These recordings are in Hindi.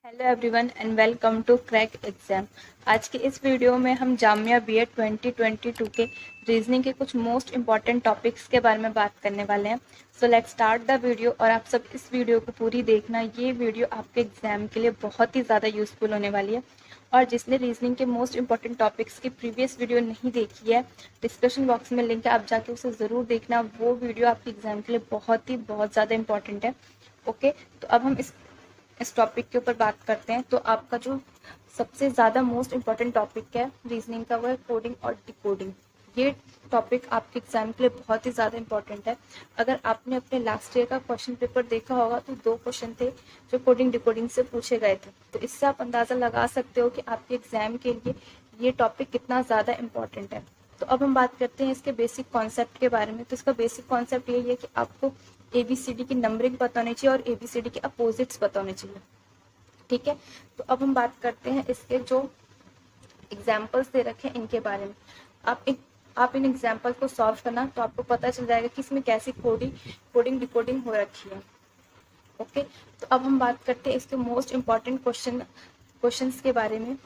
Hello everyone and welcome to crack exam. आज के इस वीडियो में हम जामिया बीएड 2022 के रीजनिंग के कुछ मोस्ट इंपॉर्टेंट टॉपिक्स के बारे में बात करने वाले हैं। So let's start the video और आप सब इस वीडियो को पूरी देखना। ये वीडियो आपके एग्जाम के लिए बहुत ही ज़्यादा यूजफुल होने वाली है। और जिसने रीजनिंग के मोस्ट इंपॉर्टेंट टॉपिक्स की प्रीवियस वीडियो नहीं देखी है, डिस्क्रिप्शन बॉक्स में लिंक है, आप जाके उसे ज़रूर देखना। वो वीडियो आपके एग्जाम के लिए बहुत ज़्यादा इंपॉर्टेंट है। ओके, तो अब हम इस टॉपिक के ऊपर बात करते हैं। तो आपका जो सबसे ज़्यादा मोस्ट इम्पॉर्टेंट टॉपिक है रीजनिंग का, वो है कोडिंग और डिकोडिंग। ये टॉपिक आपके एग्जाम के लिए बहुत ही ज़्यादा इंपॉर्टेंट है। अगर आपने अपने लास्ट ईयर का क्वेश्चन पेपर देखा होगा तो 2 क्वेश्चन थे जो कोडिंग डिकोडिंग से पूछे गए थे। तो इससे आप अंदाज़ा लगा सकते हो कि आपके एग्जाम के लिए ये टॉपिक कितना ज़्यादा इंपॉर्टेंट है। तो अब हम बात करते हैं इसके बेसिक कॉन्सेप्ट के बारे में। तो इसका बेसिक कॉन्सेप्ट यही है कि आपको ABCD की नंबरिंग पता होनी चाहिए और ABCD के अपोजिट्स पता होने चाहिए। ठीक है, तो अब हम बात करते हैं इसके जो एग्जाम्पल्स दे रखे हैं इनके बारे में। आप इन एग्जाम्पल को सॉल्व करना तो आपको पता चल जाएगा कि इसमें कैसी कोडिंग डिकोडिंग हो रखी है। ओके, तो अब हम बात करते हैं इसके मोस्ट इम्पॉर्टेंट क्वेश्चंस के बारे में।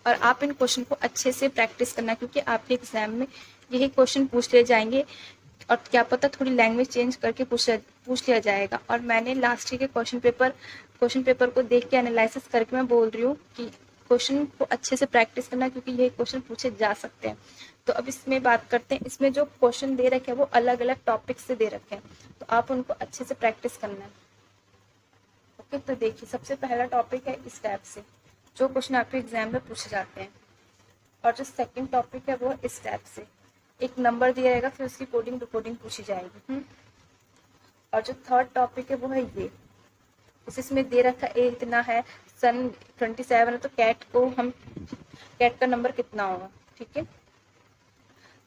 और आप इन क्वेश्चन को अच्छे से प्रैक्टिस करना, क्योंकि आपके एग्जाम में यही क्वेश्चन पूछ लिए जाएंगे और क्या पता थोड़ी लैंग्वेज चेंज करके पूछ लिया जाएगा। और मैंने लास्ट ईयर के क्वेश्चन पेपर को देख के एनालिसिस करके मैं बोल रही हूँ कि क्वेश्चन को अच्छे से प्रैक्टिस करना, क्योंकि यही क्वेश्चन पूछे जा सकते हैं। तो अब इसमें बात करते हैं, इसमें जो क्वेश्चन दे रखे हैं वो अलग अलग टॉपिक से दे रखे हैं, तो आप उनको अच्छे से प्रैक्टिस करना है। ओके, तो देखिए सबसे पहला टॉपिक है इस टाइप से, जो क्वेश्चन आपके एग्जाम में पूछे जाते हैं। और जो सेकंड टॉपिक है वो इस टाइप से, एक नंबर दिया जाएगा, फिर उसकी कोडिंग डिकोडिंग पूछी जाएगी। और जो थर्ड टॉपिक है वो है ये, इसमें दे रखा है इतना है, सन 27 है, तो कैट का नंबर कितना होगा। ठीक है,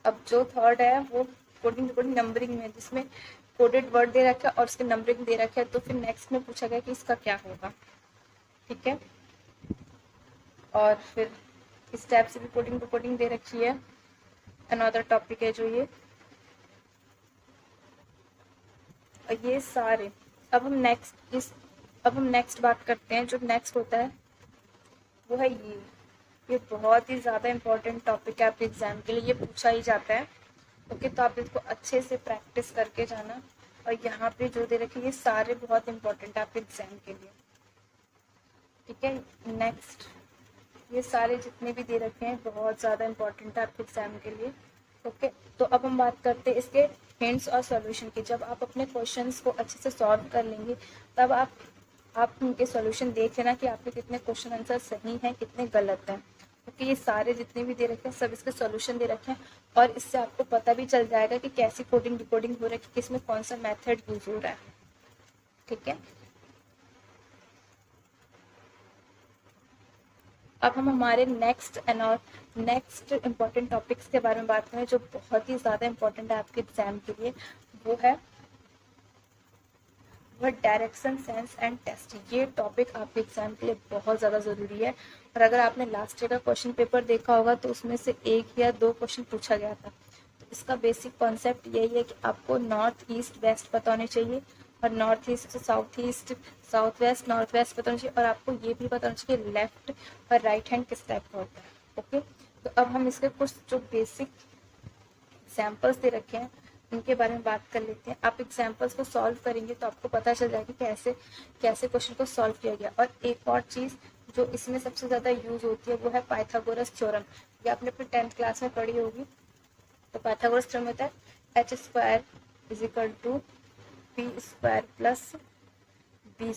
अब जो थर्ड है वो कोडिंग डिकोडिंग नंबरिंग में, जिसमें कोडेड वर्ड दे रखा है और उसके नंबरिंग दे रखा है, तो फिर नेक्स्ट में पूछा गया कि इसका क्या होगा। ठीक है, और फिर इस टाइप से भी कोडिंग डिकोडिंग दे रखी है। अनदर टॉपिक है जो ये, और ये सारे। अब हम नेक्स्ट बात करते हैं। जो नेक्स्ट होता है वो है ये बहुत ही ज़्यादा इंपॉर्टेंट टॉपिक है आपके एग्जाम के लिए, ये पूछा ही जाता है। ओके, तो आप इसको अच्छे से प्रैक्टिस करके जाना। और यहाँ पे जो दे रखे ये सारे बहुत इंपॉर्टेंट है आपके एग्जाम के लिए। ठीक है, नेक्स्ट, ये सारे जितने भी दे रखे हैं बहुत ज़्यादा इंपॉर्टेंट है आपके एग्जाम के लिए। ओके, तो अब हम बात करते हैं इसके हिंट्स और सॉल्यूशन की। जब आप अपने क्वेश्चंस को अच्छे से सॉल्व कर लेंगे, तब आप उनके सॉल्यूशन देख लेना कि आपके कितने क्वेश्चन आंसर सही हैं, कितने गलत हैं। क्योंकि ये सारे जितने भी दे रखे हैं सब इसके सॉल्यूशन दे रखे हैं, और इससे आपको पता भी चल जाएगा कि कैसी कोडिंग डिकोडिंग हो रही है, किसमें कौन सा मेथड यूज हो रहा है। ठीक है, अब हम हमारे नेक्स्ट इम्पॉर्टेंट टॉपिक्स के बारे में बात करें, जो बहुत ही ज़्यादा इम्पोर्टेंट है आपके एग्जाम के लिए। वो है डायरेक्शन सेंस एंड टेस्ट। ये टॉपिक आपके एग्जाम के लिए बहुत ज़्यादा ज़रूरी है। और अगर आपने लास्ट ईयर का क्वेश्चन पेपर देखा होगा तो उसमें से 1 या 2 क्वेश्चन पूछा गया था। तो इसका बेसिक कॉन्सेप्ट यही है कि आपको नॉर्थ ईस्ट वेस्ट पता होने चाहिए, और north east south west north west पता होना चाहिए, और आपको ये भी पता होना चाहिए लेफ्ट और राइट हैंड किस टाइप का होता है। ओके, तो अब हम इसके कुछ जो बेसिक एग्जाम्पल्स दे रखे हैं उनके बारे में बात कर लेते हैं। आप एग्जाम्पल्स को सॉल्व करेंगे तो आपको पता चल जाएगा कैसे कैसे क्वेश्चन को सॉल्व किया गया। और एक और चीज़ जो इसमें सबसे ज़्यादा यूज होती है वो है पाइथागोरस थ्योरम। ये आपने अपने 10th क्लास में पढ़ी होगी। तो पाइथागोरस थ्योरम होता है h² is equal to p² plus b²।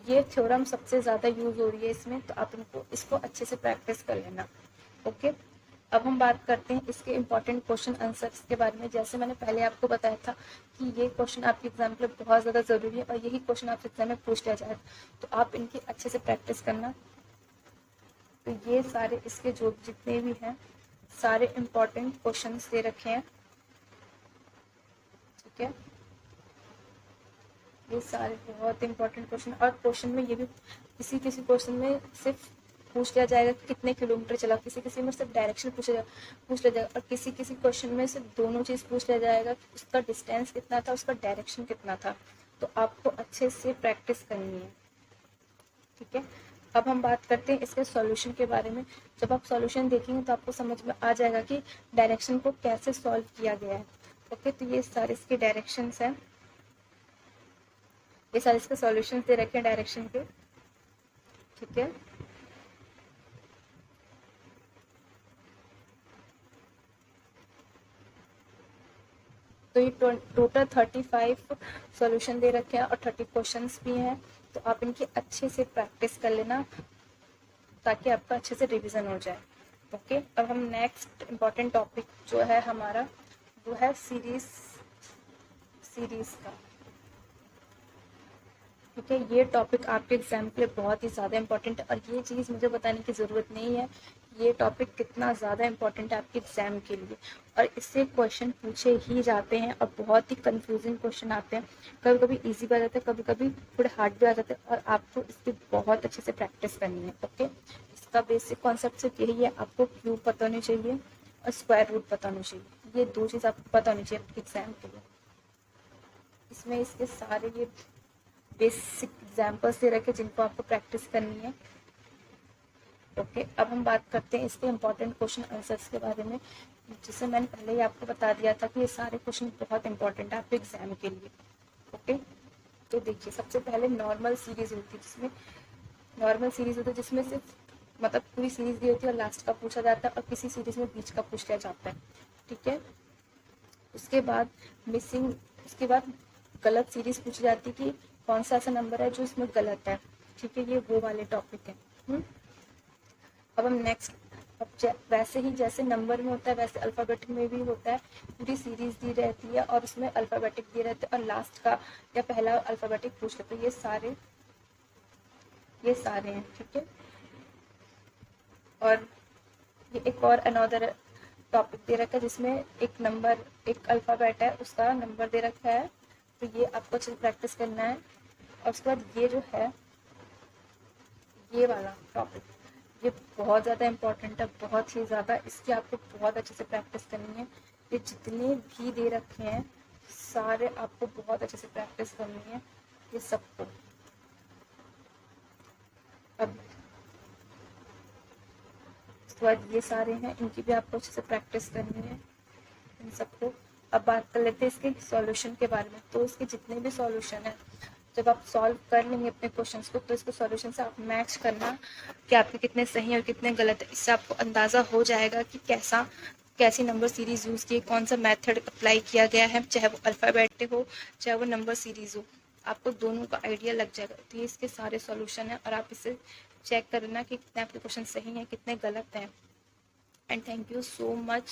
ये थ्योरम सबसे ज़्यादा यूज हो रही है इसमें, तो आप इसको अच्छे से प्रैक्टिस कर लेना। ओके, अब हम बात करते हैं इसके इम्पॉर्टेंट क्वेश्चन आंसर्स के बारे में। जैसे मैंने पहले आपको बताया था कि ये क्वेश्चन आपके एग्जाम के लिए बहुत ज़्यादा ज़रूरी है, और यही क्वेश्चन आपके एग्जाम में पूछ लिया जाए, तो आप इनकी अच्छे से प्रैक्टिस करना। तो ये सारे इसके जो जितने भी हैं सारे इम्पॉर्टेंट क्वेश्चन दे रखे हैं। ठीक है, ये सारे बहुत इंपॉर्टेंट क्वेश्चन। और क्वेश्चन में ये भी किसी किसी क्वेश्चन में सिर्फ पूछ लिया जाएगा कि कितने किलोमीटर चला, किसी किसी में सिर्फ डायरेक्शन पूछ लिया जाएगा, और किसी किसी क्वेश्चन में सिर्फ दोनों चीज़ पूछ लिया जाएगा कि उसका डिस्टेंस कितना था, उसका डायरेक्शन कितना था। तो आपको अच्छे से प्रैक्टिस करनी है। ठीक है, अब हम बात करते हैं इसके सॉल्यूशन के बारे में। जब आप सॉल्यूशन देखेंगे तो आपको समझ में आ जाएगा कि डायरेक्शन को कैसे सॉल्व किया गया है। ओके, तो ये सारे इसके डायरेक्शंस हैं, ये सारे इसके सॉल्यूशंस दे रखे हैं डायरेक्शन के। ठीक है, तो ये टोटल 35 सॉल्यूशन दे रखे हैं और 30 क्वेश्चंस भी हैं। तो आप इनकी अच्छे से प्रैक्टिस कर लेना ताकि आपका अच्छे से रिवीजन हो जाए। ओके, अब हम नेक्स्ट इम्पॉर्टेंट टॉपिक जो है हमारा वो है सीरीज का। ठीक है, ये टॉपिक आपके एग्जाम के लिए बहुत ही ज़्यादा इंपॉर्टेंट है और ये चीज़ मुझे बताने की ज़रूरत नहीं है ये टॉपिक कितना ज़्यादा इंपॉर्टेंट है आपके एग्जाम के लिए। और इससे क्वेश्चन पूछे ही जाते हैं और बहुत ही कंफ्यूजिंग क्वेश्चन आते हैं, कभी कभी इजी भी आ जाते हैं, कभी कभी थोड़े हार्ड भी आ जाते हैं और आपको इसकी बहुत अच्छे से प्रैक्टिस करनी है। ओके, इसका बेसिक कॉन्सेप्ट सिर्फ यही है, आपको क्यूब पता होनी चाहिए और स्क्वायर रूट पता होनी चाहिए, ये दो चीज़ आपको पता होनी चाहिए आपके एग्जाम के लिए। इसमें इसके सारे ये बेसिक एग्जाम्पल्स दे रखे जिनको आपको प्रैक्टिस करनी है। ओके, अब हम बात करते हैं इसके इम्पॉर्टेंट क्वेश्चन आंसर्स के बारे में, जिसे मैंने पहले ही आपको बता दिया था कि ये सारे क्वेश्चन बहुत इंपॉर्टेंट है आपके एग्जाम के लिए। ओके, तो देखिए सबसे पहले नॉर्मल सीरीज होती है, जिसमें सिर्फ मतलब पूरी सीरीज दी होती है और लास्ट का पूछा जाता है और किसी सीरीज में बीच का पूछ लिया जाता है। ठीक है, उसके बाद उसके बाद गलत सीरीज पूछी जाती है कि कौन सा ऐसा नंबर है जो इसमें गलत है। ठीक है, ये वो वाले टॉपिक है। अब हम नेक्स्ट, अब वैसे ही जैसे नंबर में होता है वैसे अल्फ़ाबेटिक में भी होता है, पूरी सीरीज दी रहती है और उसमें अल्फ़ाबेटिक दिए रहते हैं और लास्ट का या पहला अल्फ़ाबेटिक पूछ लेते हैं। ये सारे हैं। ठीक है, और ये एक और अनदर टॉपिक दे रखा है जिसमें एक अल्फ़ाबेट है उसका नंबर दे रखा है, तो ये आपको अच्छे से प्रैक्टिस करना है। और उसके बाद ये जो है ये वाला टॉपिक, ये बहुत ज़्यादा इम्पोर्टेंट है, बहुत ही ज़्यादा, इसकी आपको बहुत अच्छे से प्रैक्टिस करनी है। ये जितने भी दे रखे हैं सारे आपको बहुत अच्छे से प्रैक्टिस करनी है ये सबको। अब उसके बाद ये सारे हैं, इनकी भी आपको अच्छे से प्रैक्टिस करनी है इन सबको। अब बात कर लेते हैं इसके सॉल्यूशन के बारे में। तो इसके जितने भी सॉल्यूशन है जब आप सॉल्व कर लेंगे अपने क्वेश्चंस को तो इसको सॉल्यूशन से आप मैच करना कि आपके कितने सही और कितने गलत है। इससे आपको अंदाज़ा हो जाएगा कि कैसी नंबर सीरीज यूज़ की, कौन सा मेथड अप्लाई किया गया है, चाहे वो अल्फ़ाबेटिक हो चाहे वो नंबर सीरीज हो, आपको दोनों का आइडिया लग जाएगा। तो ये इसके सारे सॉल्यूशन हैं और आप इसे चेक करना कि कितने आपके क्वेश्चन सही हैं कितने गलत हैं। And thank you so much.